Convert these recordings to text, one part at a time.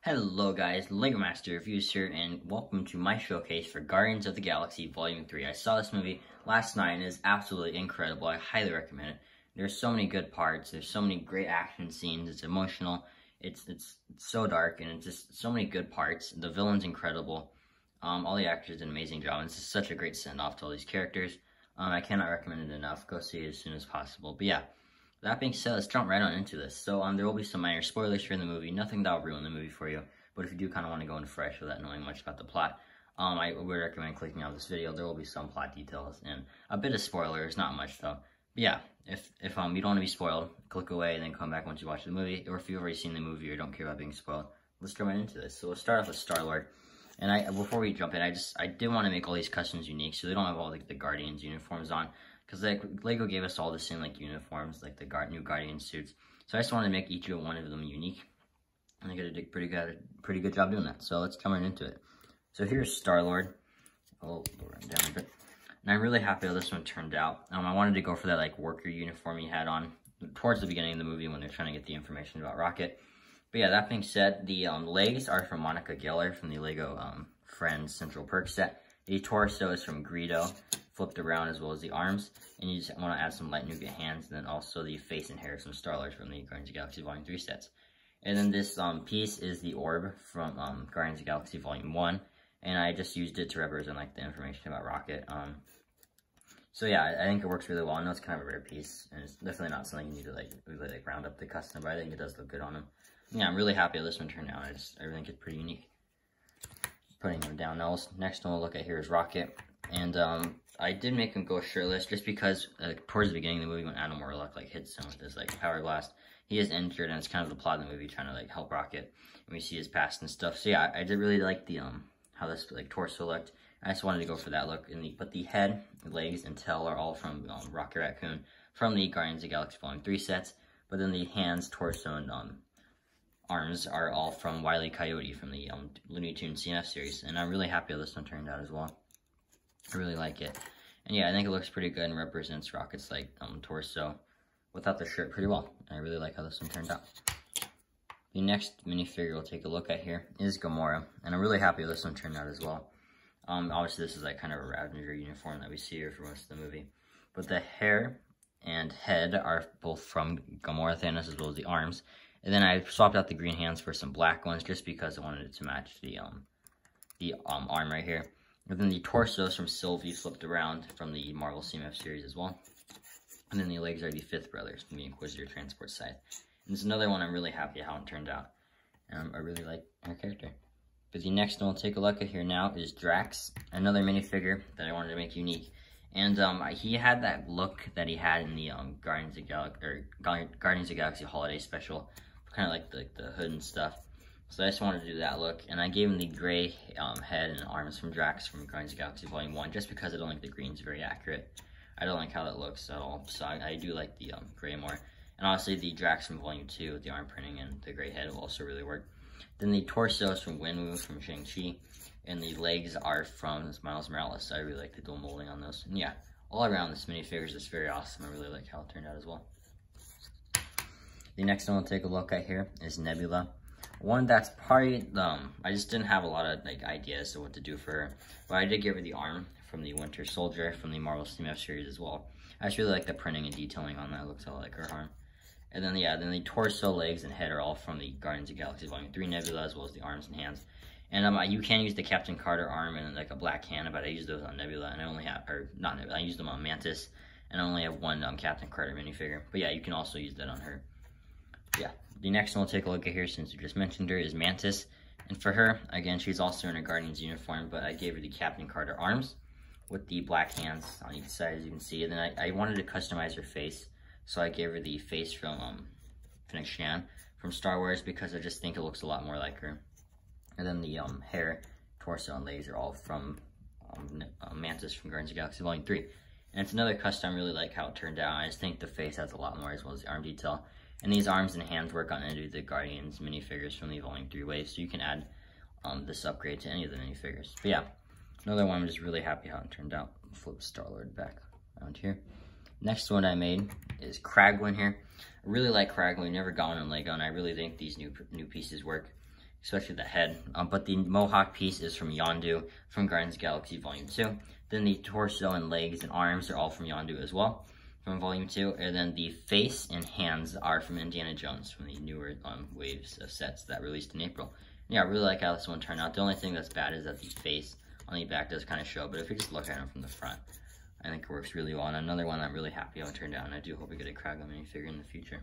Hello guys, LEGO Master Reviews here, and welcome to my showcase for Guardians of the Galaxy Volume 3. I saw this movie last night and it is absolutely incredible. I highly recommend it. There's so many good parts, there's so many great action scenes, it's emotional, it's so dark, and it's just so many good parts. The villain's incredible. All the actors did an amazing job, and it's just such a great send-off to all these characters. I cannot recommend it enough. Go see it as soon as possible. But yeah. That being said, let's jump right on into this. So there will be some minor spoilers here in the movie. Nothing that'll ruin the movie for you. But if you do kind of want to go in fresh without knowing much about the plot, I would recommend clicking on this video. There will be some plot details and a bit of spoilers, not much though. But yeah, if you don't want to be spoiled, click away and then come back once you watch the movie. Or if you've already seen the movie or don't care about being spoiled, let's jump right into this. So we'll start off with StarLord. And before we jump in, I did want to make all these customs unique, so they don't have all the Guardians uniforms on. Because LEGO gave us all the same uniforms, like the new Guardian suits. So I just wanted to make each one of them unique. And I got to do a pretty good job doing that. So let's come right into it. So here's StarLord. I'll go right down a bit. And I'm really happy how this one turned out. I wanted to go for that worker uniform he had on towards the beginning of the movie when they're trying to get the information about Rocket. But yeah, that being said, the legs are from Monica Geller from the LEGO Friends Central Perk set. The torso is from Greedo, flipped around, as well as the arms. And you just want to add some light nougat hands, and then also the face and hair from StarLord from the Guardians of the Galaxy Volume 3 sets. And then this piece is the orb from Guardians of the Galaxy Volume 1. And I just used it to represent the information about Rocket. So yeah, I think it works really well. I know it's kind of a rare piece, and it's definitely not something you need to really round up the custom, but I think it does look good on him. Yeah, I'm really happy how this one turned out. I think it's pretty unique. Putting him down. Now, next one we'll look at here is Rocket. And I did make him go shirtless just because towards the beginning of the movie when Adam Warlock hits him with this power blast, he is injured, and it's kind of the plot of the movie trying to help Rocket, and we see his past and stuff. So yeah, I did really like the how this torso looked. I just wanted to go for that look. But the head, legs, and tail are all from Rocket Raccoon from the Guardians of the Galaxy Volume 3 sets. But then the hands, torso, and arms are all from Wile E. Coyote from the Looney Tunes CNF series, and I'm really happy how this one turned out as well. I really like it, and yeah, I think it looks pretty good and represents Rocket's torso without the shirt pretty well. I really like how this one turned out. The next minifigure we'll take a look at here is Gamora, and I'm really happy how this one turned out as well. Obviously this is kind of a Ravager uniform that we see here for most of the movie, but the hair and head are both from Gamora Thanos as well as the arms. And then I swapped out the green hands for some black ones just because I wanted it to match the arm right here. And then the torso is from Sylvie flipped around from the Marvel CMF series as well. And then the legs are the Fifth Brothers from the Inquisitor Transport side. And this is another one I'm really happy how it turned out. I really like her character. But the next one we'll take a look at here now is Drax, another minifigure that I wanted to make unique. And he had that look that he had in the Guardians of the Galaxy Holiday Special. Kind of the hood and stuff. So I just wanted to do that look, and I gave him the gray head and arms from Drax from Guardians of the Galaxy Volume 1, just because I don't think the green's very accurate. I don't like how that looks at all, so I do like the gray more. And honestly, the Drax from Volume 2 with the arm printing and the gray head will also really work. Then the torso is from Wenwu from Shang-Chi, and the legs are from Miles Morales, so I really like the dual molding on those. And yeah, all around this minifigure is just very awesome. I really like how it turned out as well. The next one we'll take a look at here is Nebula. One that's probably, I just didn't have a lot of ideas of what to do for her. But I did give her the arm from the Winter Soldier from the Marvel CMF series as well. I just really like the printing and detailing on that. It looks a lot like her arm. And then, yeah, then the torso, legs, and head are all from the Guardians of the Galaxy Volume 3 Nebula, as well as the arms and hands. And you can use the Captain Carter arm and a black hand, but I use those on Nebula, and I only have, or not Nebula, I use them on Mantis, and I only have one Captain Carter minifigure. But yeah, you can also use that on her. Yeah, the next one we'll take a look at here, since you just mentioned her, is Mantis. And for her, again, she's also in a Guardians uniform, but I gave her the Captain Carter arms with the black hands on each side, as you can see. And then I wanted to customize her face, so I gave her the face from Fennec Shan from Star Wars, because I just think it looks a lot more like her. And then the hair, torso, and legs are all from Mantis from Guardians of the Galaxy Volume 3. And it's another custom. I really like how it turned out. I just think the face has a lot more, as well as the arm detail. And these arms and hands work on any of the Guardians minifigures from the Volume 3 waves, so you can add this upgrade to any of the minifigures. But yeah, another one I'm just really happy how it turned out. Flip StarLord back around here. Next one I made is Crag one here. I really like Crag. We never got one in LEGO, and I really think these new pieces work. especially the head. But the mohawk piece is from Yondu from Guardians of the Galaxy Volume 2. Then the torso and legs and arms are all from Yondu as well, from Volume 2. And then the face and hands are from Indiana Jones, from the newer waves of sets that released in April. Yeah, I really like how this one turned out. The only thing that's bad is that the face on the back does kind of show, but if you just look at him from the front, I think it works really well. And another one I'm really happy how it turned out, and I do hope we get a Crag minifigure in the future.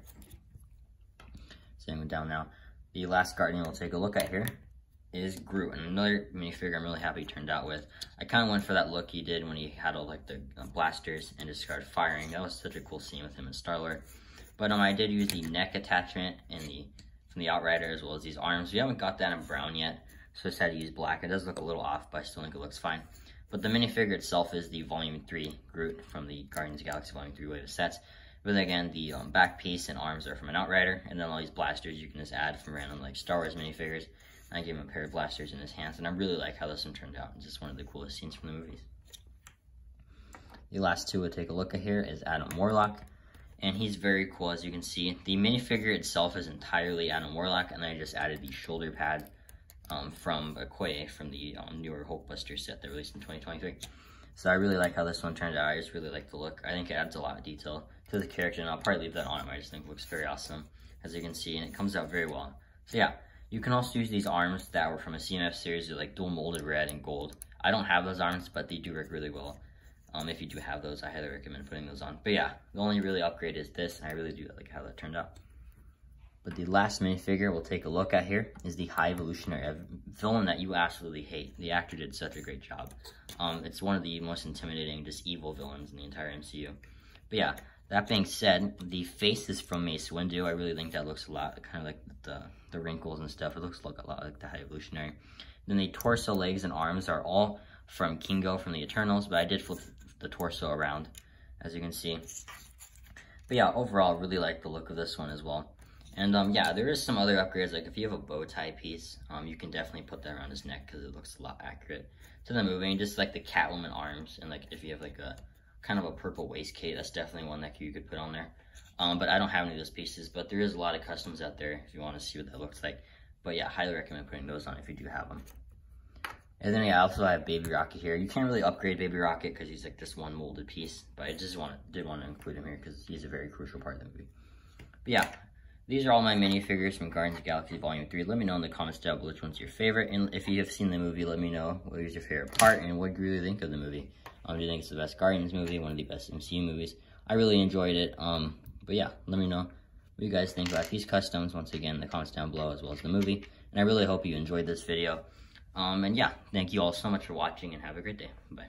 Same down now. The last Guardian we'll take a look at here is Groot, and another minifigure I'm really happy he turned out with. I kind of went for that look he did when he had all like the blasters and just started firing. That was such a cool scene with him and StarLord. But I did use the neck attachment and from the Outrider as well as these arms. We haven't got that in brown yet, so I decided to use black. It does look a little off, but I still think it looks fine. But the minifigure itself is the Volume 3 Groot from the Guardians of the Galaxy Volume 3 wave of sets. But again, the back piece and arms are from an Outrider, and then all these blasters you can just add from random like Star Wars minifigures. I gave him a pair of blasters in his hands, and I really like how this one turned out. It's just one of the coolest scenes from the movies. The last two we'll take a look at here is Adam Warlock, and he's very cool as you can see. The minifigure itself is entirely Adam Warlock, and I just added the shoulder pad from Okoye from the newer Hulkbuster set that released in 2023. So I really like how this one turned out. I just really like the look. I think it adds a lot of detail to the character, and I'll probably leave that on him. I just think it looks very awesome, as you can see, and it comes out very well. So yeah, you can also use these arms that were from a CMF series. They're like dual molded red and gold. I don't have those arms, but they do work really well. If you do have those, I highly recommend putting those on. But yeah, the only really upgrade is this, and I really do like how that turned out. But the last minifigure we'll take a look at here is the High Evolutionary villain that you absolutely hate. The actor did such a great job. It's one of the most intimidating, just evil villains in the entire MCU. But yeah, that being said, the face is from Mace Windu. I really think that looks a lot, kind of like the wrinkles and stuff. It looks like a lot like the High Evolutionary. Then the torso, legs, and arms are all from Kingo from the Eternals, but I did flip the torso around, as you can see. But yeah, overall, really like the look of this one as well. And yeah, there is some other upgrades, like if you have a bow tie piece, you can definitely put that around his neck because it looks a lot accurate to the movie. And just like the Catwoman arms, and like if you have like a kind of a purple waistcoat, that's definitely one that you could put on there. But I don't have any of those pieces, but there is a lot of customs out there if you want to see what that looks like. But yeah, highly recommend putting those on if you do have them. And then yeah, I also have Baby Rocket here. You can't really upgrade Baby Rocket because he's like this one molded piece, but I just did want to include him here because he's a very crucial part of the movie. But yeah, these are all my minifigures from Guardians of the Galaxy Volume 3. Let me know in the comments down below which one's your favorite. And if you have seen the movie, let me know what was your favorite part and what you really think of the movie. Do you think it's the best Guardians movie, one of the best MCU movies? I really enjoyed it. But yeah, let me know what you guys think about these customs. Once again, in the comments down below as well as the movie. And I really hope you enjoyed this video. And yeah, thank you all so much for watching and have a great day. Bye.